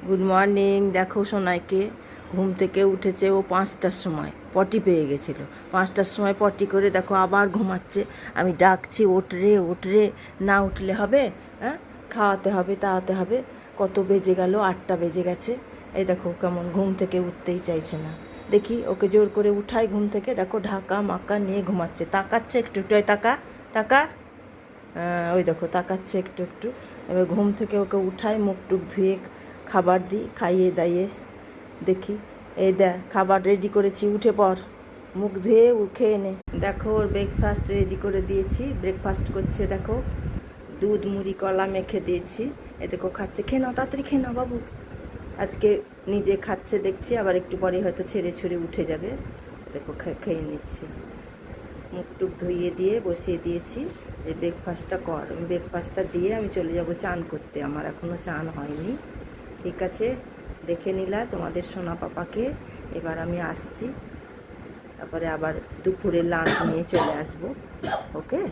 Good morning. দেখো সোনাইকে ঘুম থেকে উঠেছে ও 5টার সময়, পটি পেয়ে গেছিলো। 5টার সময় পটি করে দেখো আবার ঘুমাচ্ছে। আমি ডাকছি ওঠ রে, না উঠলে হবে? হ্যাঁ, খাওয়াতে হবে, তাওয়াতে হবে। কত বেজে গেল, 8টা বেজে গেছে। এই দেখো কেমন ঘুম থেকে উঠতেই চাইছে না। দেখি ওকে জোর করে উঠাই ঘুম থেকে। দেখো ঢাকা মাকা নিয়ে ঘুমাচ্ছে, তাকাচ্ছে একটু একটু। ওই তাকা তাকা, ওই দেখো তাকাচ্ছে একটু একটু। এবার ঘুম থেকে ওকে উঠাই, মুখ টুক ধুয়ে খাবার দিই, খাইয়ে দাইয়ে দেখি। এই দেখ খাবার রেডি করেছি, উঠে পড়, মুখ ধুয়ে খেয়ে নে। দেখো ওর ব্রেকফাস্ট রেডি করে দিয়েছি, ব্রেকফাস্ট করছে। দেখো দুধ মুড়ি কলা মেখে দিয়েছি। এ দেখো খাচ্ছে, খেয়ে নাও তাড়াতাড়ি খেয়ে নাও বাবু। আজকে নিজে খাচ্ছে দেখছি, আবার একটু পরে হয়তো ছেড়ে ছুড়ে উঠে যাবে। দেখো খেয়ে নিচ্ছি। মুখ টুক ধুইয়ে দিয়ে বসিয়ে দিয়েছি যে ব্রেকফাস্টটা কর। ব্রেকফাস্টটা দিয়ে আমি চলে যাব চান করতে, আমার এখনও চান হয়নি। ঠিক আছে, দেখে নিলা তোমাদের সোনা পাপাকে। এবার আমি আসছি, তারপরে আবার দুপুরে লাঞ্চ নিয়ে চলে আসবো। ওকে।